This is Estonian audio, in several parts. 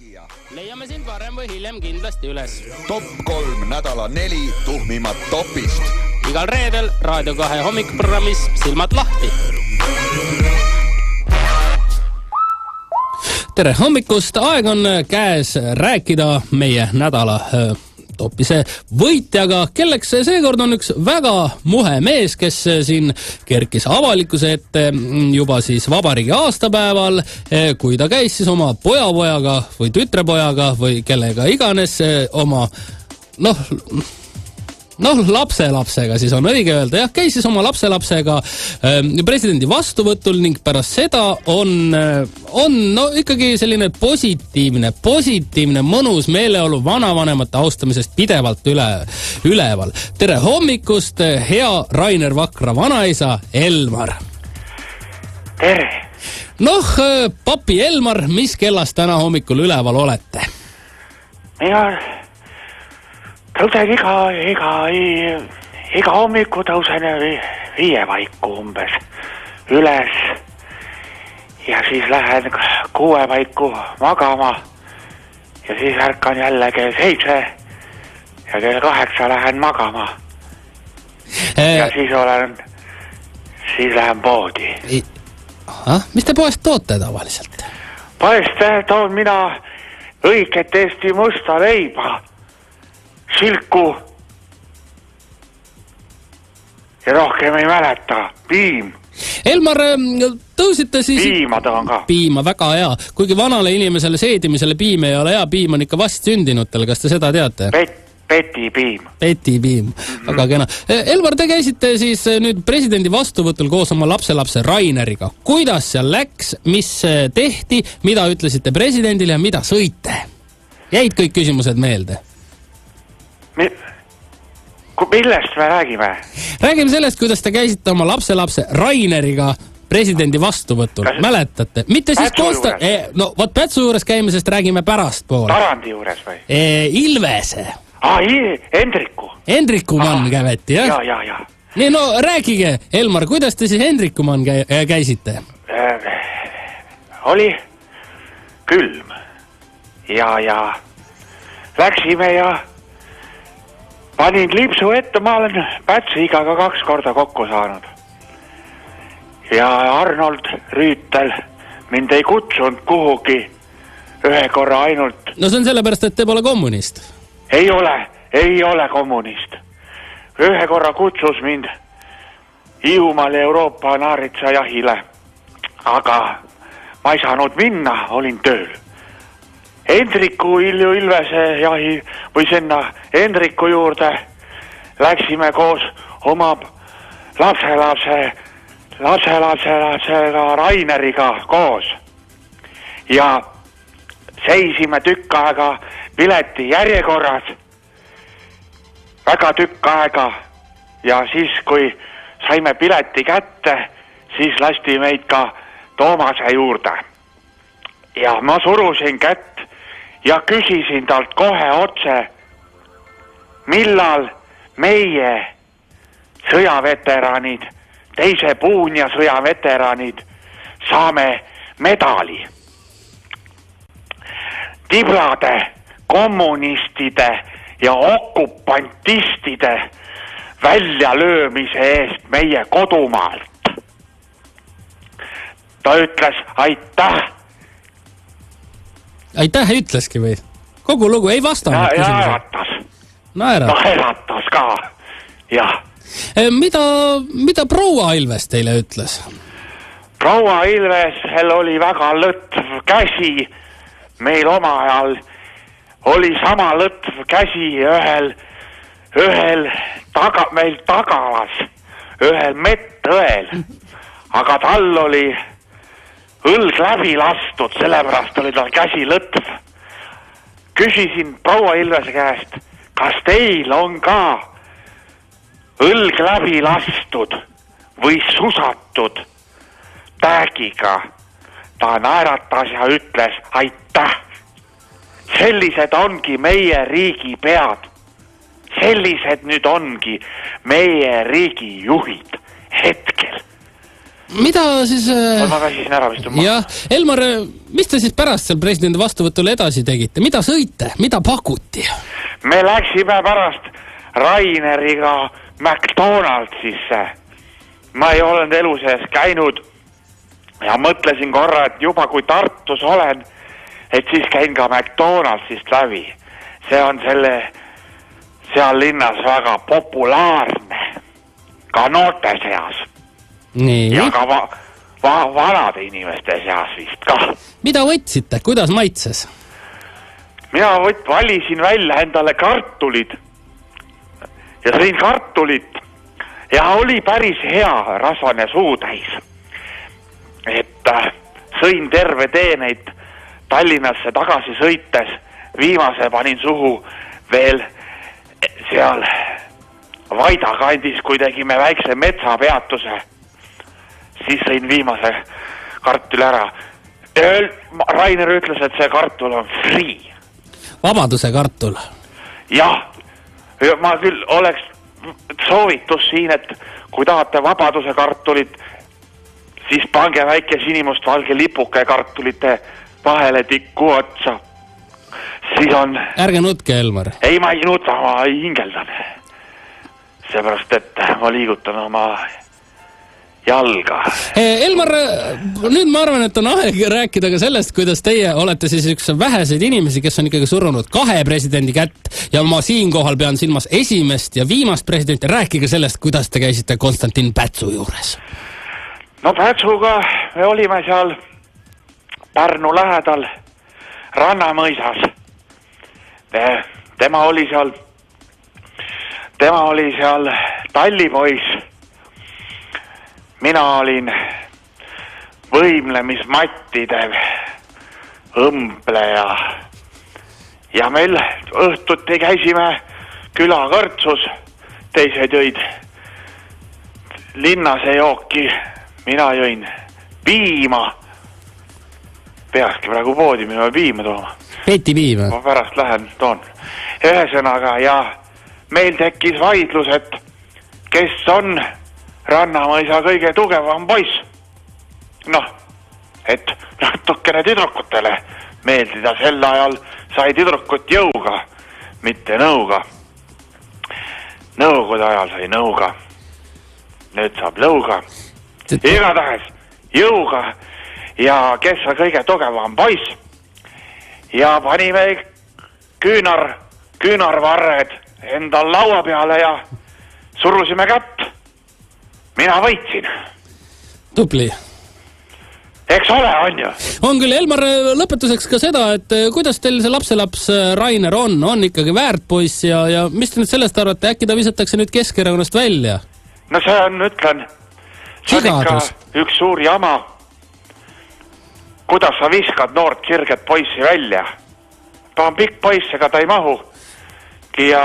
tegija. Leiame sind varem või hiljem kindlasti üles. Top 3 nädala 4 tuhmimat topist. Igal reedel Raadio 2 hommikuprogrammis Silmad lahti. Tere hommikust, aeg on käes rääkida meie nädala topise võitjaga, kelleks seekord on üks väga muhe mees, kes siin kerkis avalikkuse ette juba siis vabariigi aastapäeval, kui ta käis siis oma pojapojaga või tütrepojaga või kellega iganes oma lapselapsega siis on õige öelda, jah, käis siis oma lapselapsega presidendi vastuvõtul ning pärast seda on ikkagi selline positiivne, mõnus meeleolu vanavanemate austamisest pidevalt üleval. Tere hommikust, hea Rainer Vakra vanaisa Elmar. Tere. Papi Elmar, mis kellast täna hommikul üleval olete? Mina tõusen iga hommiku tõusen 5 vaiku umbes üles ja siis lähen 6 vaiku magama ja siis ärkan jälle kell 7 ja kell 8 lähen magama ja siis lähen poodi. Mis te poest toote tavaliselt? Poest toon mina õiget Eesti musta leiba, silku ja rohkem ei mäleta. Piim. Elmar, tõusite siis... Piima toon ka. Piima, väga hea. Kuigi vanale inimesele seedimisele piim ei ole hea, piim on ikka vastsündinutel. Kas te seda teate? Petipiim. Petipiim, väga kena. Elmar, te käisite siis nüüd presidendi vastuvõtul koos oma lapselapse Raineriga. Kuidas seal läks, mis tehti, mida ütlesite presidendile ja mida sõite? Jäid kõik küsimused meelde? Millest me räägime? Räägime sellest, kuidas te käisite oma lapselapse Raineriga presidendi vastuvõtul. Mäletate? Mitte siis Kosta... Vot Pätsu juures käime, sest räägime pärast poole. Tarandi juures või? Ilvese. Hendriku mann käveti, jah? Ja. Nii, rääkige, Elmar, kuidas te siis Hendriku mann käisite? Oli külm. Ja läksime ja panin lipsu ette, ma olen Pätsiga 2 korda kokku saanud. Ja Arnold Rüütel mind ei kutsunud kuhugi 1 korra ainult. No see on sellepärast, et te pole kommunist. Ei ole kommunist. 1 korra kutsus mind Hiiumaale Euroopa naaritsa jahile, aga ma ei saanud minna, olin tööl. Hendriku Ilvese jahi või sinna Hendriku juurde läksime koos oma lapselapsega Raineriga koos ja seisime tükk aega pileti järjekorras, väga tükk aega ja siis, kui saime pileti kätte, siis lasti meid ka Toomase juurde ja ma surusin kätt ja küsisin talt kohe otse, millal meie sõjaveteranid, teise Puunia sõjaveteranid saame medali. Tiblade, kommunistide ja okupantistide väljalöömise eest meie kodumaalt. Ta ütles aitäh. Aitäh, ütleski või? Kogu lugu ei vastanud küsimusele. Naeratas ka, jah. Mida proua Ilves teile ütles? Proua Ilvesel oli väga lõtv käsi. Meil oma ajal oli sama lõtv käsi meil tagalas, ühel mettõel. Aga tal oli õlg läbi lastud, sellepärast oli tal käsi lõtv. Küsisin proua Ilvese käest, kas teil on ka õlg läbi lastud või susatud täägiga? Ta naeratas ja ütles aitäh. Sellised ongi meie riigi pead. Sellised nüüd ongi meie riigi juhid hetkel. mida siis... Ma väsisin ära vist oma. Jah, Elmar, mis te siis pärast seal presidendi vastuvõtul edasi tegite? Mida sõite? Mida pakuti? Me läksime pärast Raineriga McDonaldsisse. Ma ei olnud elu sees käinud ja mõtlesin korra, et juba kui Tartus olen, et siis käin ka McDonaldsist läbi. See on seal linnas väga populaarne, ka noorte seas. Nii. Ja ka vanade inimeste seas vist ka. Mida võtsite? Kuidas maitses? Mina valisin välja endale kartulid ja sõin kartulit ja oli päris hea rasvane suutäis. Et sõin terve tee neid Tallinnasse tagasi sõites, viimase panin suhu veel seal Vaida kandis, kui tegime väikse metsapeatuse, siis sõin viimase kartuli ära. Rainer ütles, et see kartul on free. Vabaduse kartul? Jah, ma küll oleks soovitus siin, et kui tahate vabaduse kartulit, siis pange väike sinimustvalge lipuke kartulite vahele tikku otsa. Siis on... Ärge nutke, Elmar. Ei, ma ei nuta, ma hingeldan. Seepärast, et ma liigutan oma jalga. Elmar, nüüd ma arvan, et on aeg rääkida ka sellest, kuidas teie olete siis üks väheseid inimesi, kes on ikkagi surrunud 2 presidendi kätt ja ma siinkohal pean silmas esimest ja viimast presidenti. Rääkige sellest, kuidas te käisite Konstantin Pätsu juures. No Pätsuga me olime seal Pärnu lähedal Rannamõisas. Tema oli seal tallipoiss. Mina olin võimlemismattide õmbleja. Ja meil õhtuti käisime külakõrtsus. Teised jõid linnase jooki. Mina jõin piima. Peakski praegu poodi minema piima tooma. Peti piima? Ma pärast lähen toon. Ühesõnaga, ja meil tekkis vaidlus, et kes on Rannamõisa kõige tugevam poiss. Noh, et natukene tüdrukutele meeldida. Sel ajal sai tüdrukut jõuga, mitte nõuga. Nõukogude ajal sai nõuga. Nüüd saab lõuga. Igatahes jõuga. Ja kes on kõige tugevam poiss. Ja panime küünarvarred endal laua peale ja surusime kätt. Mina võitsin. Tupli. Eks ole, on ju? On küll. Elmar, lõpetuseks ka seda, et kuidas teil see lapselaps Rainer on ikkagi väärt poiss ja mis te nüüd sellest arvate, äkki ta visatakse nüüd Keskerakonnast välja? No see on, ütlen, see on ikka üks suur jama. Kuidas sa viskad noort kirget poissi välja? Ta on pikk poiss, ega ta ei mahu. Ja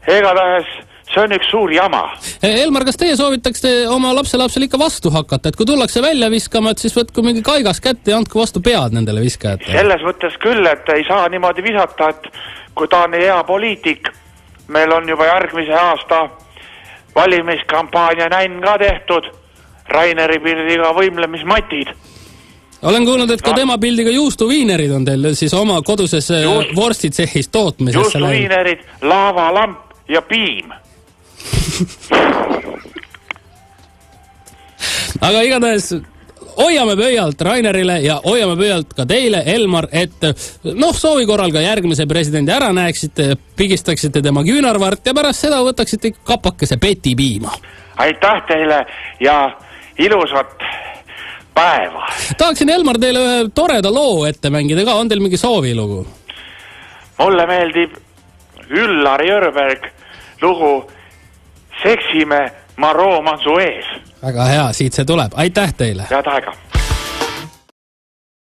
ega tahes, see on üks suur jama. Elmar, kas teie soovitaksite oma lapselapsel ikka vastu hakata, et kui tullakse välja viskama, et siis võtku mingi kaigas kätte ja andku vastu pead nendele viskajatele? Selles mõttes küll, et ei saa niimoodi visata, et kui ta on hea poliitik, meil on juba järgmise aasta valimiskampaania näin ka tehtud, Raineri pildiga võimlemismatid. Olen kuulnud, et ka tema pildiga juustuviinerid on teil siis oma koduses vorstitsehis tootmisesse läinud. Juustuviinerid, laavalamp ja piim. Aga igatahes hoiame pöialt Rainerile ja hoiame pöialt ka teile, Elmar, et soovi korral ka järgmise presidendi ära näeksite, pigistaksite tema küünarvart ja pärast seda võtaksite kapakese Peti piima. Aitäh teile ja ilusat päeva. Tahaksin, Elmar, teile ühe toreda loo ette mängida ka. On teil mingi soovilugu? Mulle meeldib Üllar Jörberg lugu Seksime Maroo Mansu ees. Väga hea, siit see tuleb. Aitäh teile. Head aega.